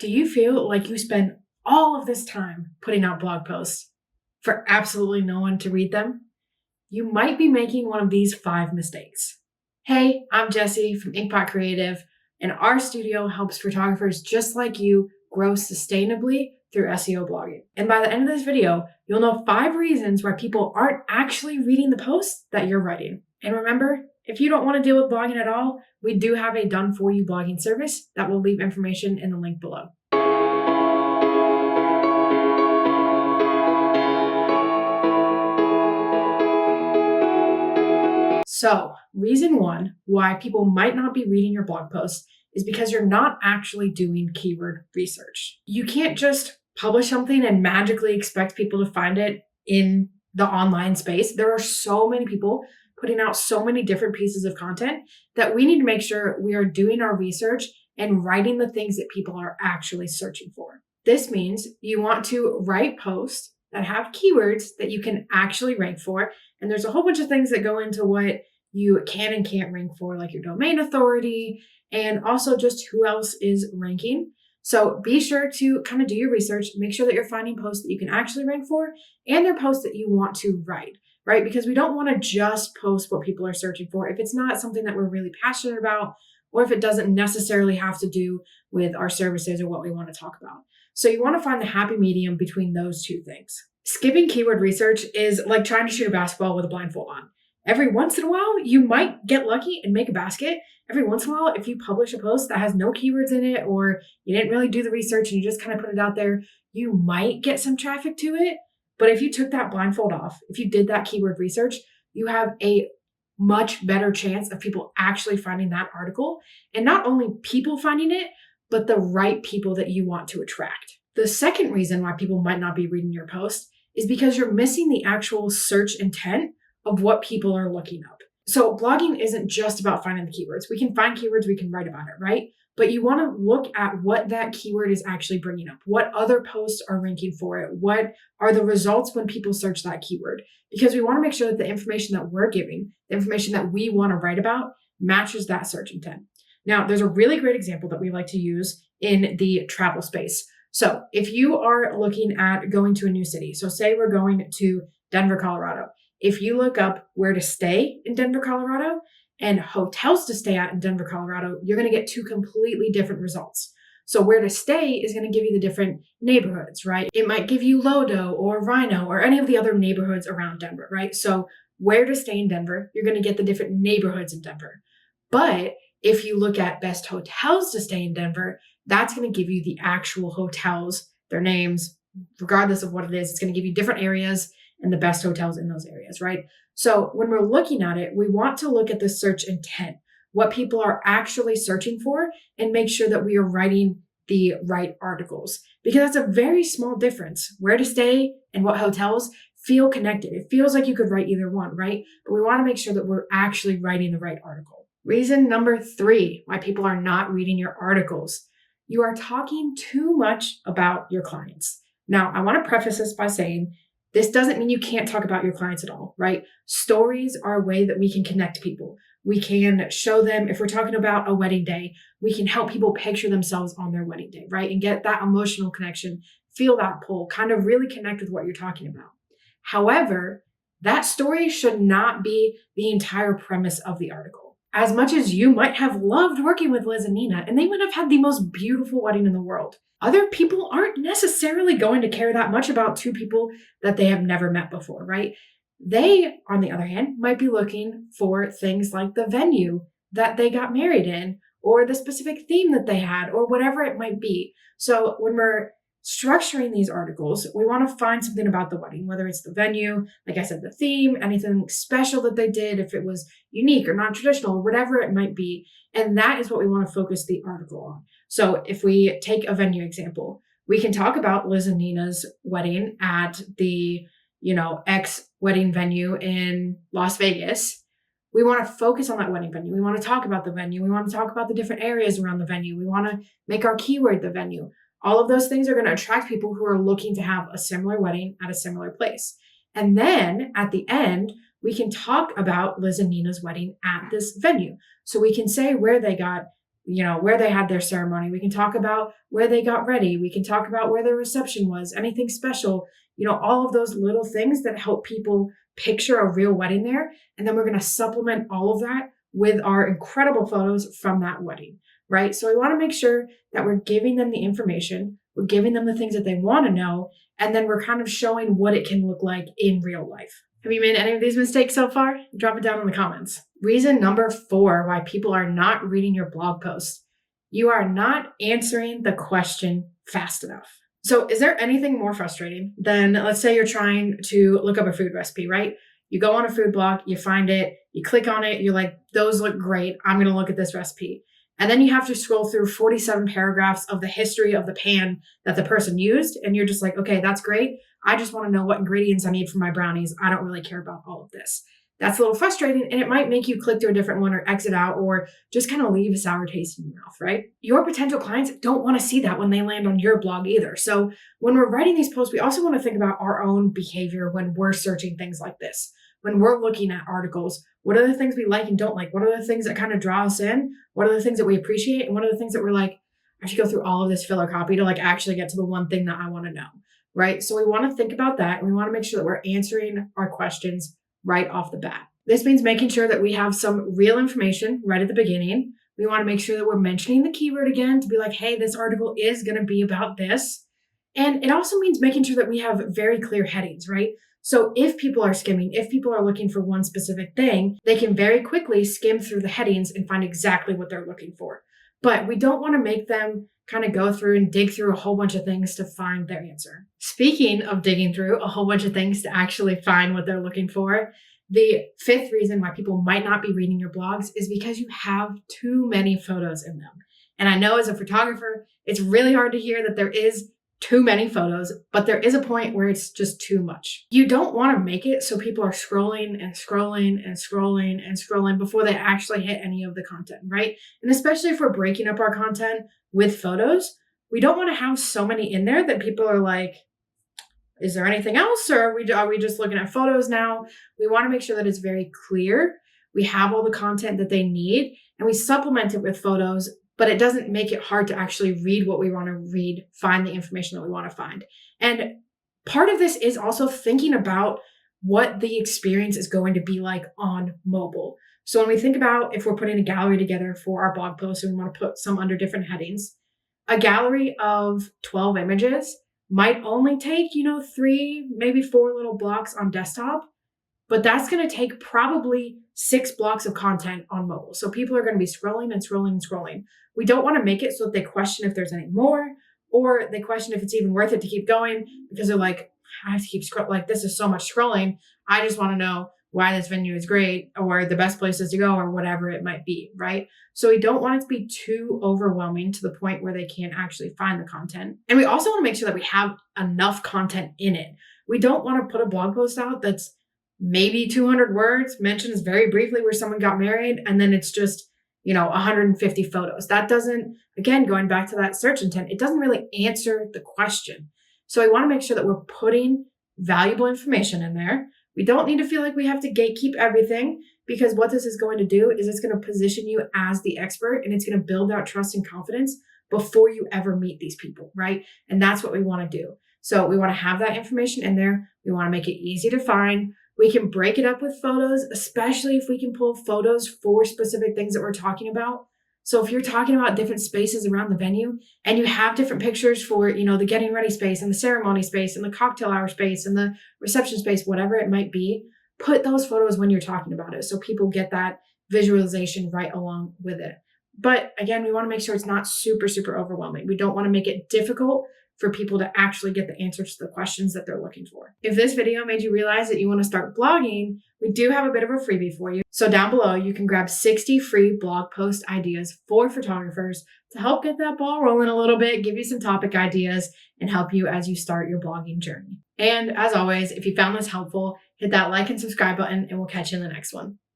Do you feel like you spend all of this time putting out blog posts for absolutely no one to read them? You might be making one of these 5 mistakes. Hey, I'm Jessie from Inkpot Creative, and our studio helps photographers just like you grow sustainably through SEO blogging. And by the end of this video, you'll know 5 reasons why people aren't actually reading the posts that you're writing. And remember, if you don't want to deal with blogging at all, we do have a done-for-you blogging service that will leave information in the link below. So, reason 1 why people might not be reading your blog posts is because you're not actually doing keyword research. You can't just publish something and magically expect people to find it in the online space. There are so many people putting out so many different pieces of content that we need to make sure we are doing our research and writing the things that people are actually searching for. This means you want to write posts that have keywords that you can actually rank for. And there's a whole bunch of things that go into what you can and can't rank for, like your domain authority and also just who else is ranking. So be sure to kind of do your research, make sure that you're finding posts that you can actually rank for and they're posts that you want to write, right? Because we don't want to just post what people are searching for if it's not something that we're really passionate about or if it doesn't necessarily have to do with our services or what we want to talk about. So you want to find the happy medium between those two things. Skipping keyword research is like trying to shoot a basketball with a blindfold on. Every once in a while, you might get lucky and make a basket. Every once in a while, if you publish a post that has no keywords in it, or you didn't really do the research and you just kind of put it out there, you might get some traffic to it. But if you took that blindfold off, if you did that keyword research, you have a much better chance of people actually finding that article. And not only people finding it, but the right people that you want to attract. The second reason why people might not be reading your post is because you're missing the actual search intent of what people are looking up. So blogging isn't just about finding the keywords. We can find keywords, we can write about it, right? But you want to look at what that keyword is actually bringing up. What other posts are ranking for it? What are the results when people search that keyword? Because we want to make sure that the information that we're giving, the information that we want to write about, matches that search intent. Now, there's a really great example that we like to use in the travel space. So if you are looking at going to a new city, so say we're going to Denver, Colorado. If you look up where to stay in Denver, Colorado and hotels to stay at in Denver, Colorado, you're going to get 2 completely different results. So where to stay is going to give you the different neighborhoods, right? It might give you Lodo or Rhino or any of the other neighborhoods around Denver, right? So where to stay in Denver, you're going to get the different neighborhoods in Denver. But if you look at best hotels to stay in Denver, that's going to give you the actual hotels, their names, regardless of what it is. It's going to give you different areas and the best hotels in those areas, right? So when we're looking at it, we want to look at the search intent, what people are actually searching for, and make sure that we are writing the right articles. Because that's a very small difference. Where to stay and what hotels feel connected. It feels like you could write either one, right? But we want to make sure that we're actually writing the right article. Reason number 3 why people are not reading your articles. You are talking too much about your clients. Now, I want to preface this by saying this doesn't mean you can't talk about your clients at all, right? Stories are a way that we can connect people. We can show them, if we're talking about a wedding day, we can help people picture themselves on their wedding day, right? And get that emotional connection, feel that pull, kind of really connect with what you're talking about. However, that story should not be the entire premise of the article. As much as you might have loved working with Liz and Nina, and they would have had the most beautiful wedding in the world, other people aren't necessarily going to care that much about 2 people that they have never met before, right? They, on the other hand, might be looking for things like the venue that they got married in, or the specific theme that they had, or whatever it might be. So when we're structuring these articles, we want to find something about the wedding, whether it's the venue, like I said, the theme, anything special that they did, if it was unique or non-traditional, or whatever it might be. And that is what we want to focus the article on. So if we take a venue example, we can talk about Liz and Nina's wedding at the, X wedding venue in Las Vegas. We want to focus on that wedding venue. We want to talk about the venue. We want to talk about the different areas around the venue. We want to make our keyword the venue. All of those things are going to attract people who are looking to have a similar wedding at a similar place. And then at the end, we can talk about Liz and Nina's wedding at this venue. So we can say where they got where they had their ceremony. We can talk about where they got ready. We can talk about where their reception was, anything special, all of those little things that help people picture a real wedding there. And then we're going to supplement all of that with our incredible photos from that wedding, right? So we want to make sure that we're giving them the information, we're giving them the things that they want to know, and then we're kind of showing what it can look like in real life. Have you made any of these mistakes so far? Drop it down in the comments. Reason number 4 why people are not reading your blog post. You are not answering the question fast enough. So is there anything more frustrating than, let's say you're trying to look up a food recipe, right? You go on a food blog, you find it, you click on it, you're like, those look great. I'm going to look at this recipe. And then you have to scroll through 47 paragraphs of the history of the pan that the person used. And you're just like, okay, that's great. I just want to know what ingredients I need for my brownies. I don't really care about all of this. That's a little frustrating, and it might make you click to a different one or exit out or just kind of leave a sour taste in your mouth, right? Your potential clients don't want to see that when they land on your blog either. So when we're writing these posts, we also want to think about our own behavior when we're searching things like this. When we're looking at articles, what are the things we like and don't like? What are the things that kind of draw us in? What are the things that we appreciate? And what are the things that we're like, I should go through all of this filler copy to like actually get to the one thing that I want to know, right? So we want to think about that. And we want to make sure that we're answering our questions right off the bat. This means making sure that we have some real information right at the beginning. We want to make sure that we're mentioning the keyword again to be like, hey, this article is going to be about this. And it also means making sure that we have very clear headings, right? So if people are skimming, if people are looking for one specific thing, they can very quickly skim through the headings and find exactly what they're looking for. But we don't want to make them kind of go through and dig through a whole bunch of things to find their answer. Speaking of digging through a whole bunch of things to actually find what they're looking for, the 5th reason why people might not be reading your blogs is because you have too many photos in them. And I know as a photographer, it's really hard to hear that there is too many photos, but there is a point where it's just too much. You don't want to make it so people are scrolling and scrolling and scrolling and scrolling before they actually hit any of the content, right? And especially if we're breaking up our content with photos, we don't want to have so many in there that people are like, is there anything else? Or are we just looking at photos now? We want to make sure that it's very clear. We have all the content that they need and we supplement it with photos, but it doesn't make it hard to actually read what we want to read, find the information that we want to find. And part of this is also thinking about what the experience is going to be like on mobile. So when we think about if we're putting a gallery together for our blog post and we want to put some under different headings, a gallery of 12 images might only take, 3, maybe 4 little blocks on desktop, but that's going to take probably 6 blocks of content on mobile. So people are going to be scrolling and scrolling and scrolling. We don't want to make it so that they question if there's any more, or they question if it's even worth it to keep going because they're like, I have to keep scrolling. Like, this is so much scrolling. I just want to know why this venue is great or the best places to go or whatever it might be, right? So we don't want it to be too overwhelming to the point where they can't actually find the content. And we also want to make sure that we have enough content in it. We don't want to put a blog post out that's maybe 200 words, mentions very briefly where someone got married, and then it's just, 150 photos. That doesn't, again, going back to that search intent, it doesn't really answer the question. So we want to make sure that we're putting valuable information in there. We don't need to feel like we have to gatekeep everything, because what this is going to do is it's going to position you as the expert, and it's going to build out trust and confidence before you ever meet these people, right? And that's what we want to do. So we want to have that information in there. We want to make it easy to find. We can break it up with photos, especially if we can pull photos for specific things that we're talking about. So if you're talking about different spaces around the venue and you have different pictures for, the getting ready space and the ceremony space and the cocktail hour space and the reception space, whatever it might be, put those photos when you're talking about it so people get that visualization right along with it. But again, we want to make sure it's not super, super overwhelming. We don't want to make it difficult for people to actually get the answers to the questions that they're looking for. If this video made you realize that you want to start blogging, we do have a bit of a freebie for you. So down below, you can grab 60 free blog post ideas for photographers to help get that ball rolling a little bit, give you some topic ideas, and help you as you start your blogging journey. And as always, if you found this helpful, hit that like and subscribe button, and we'll catch you in the next one.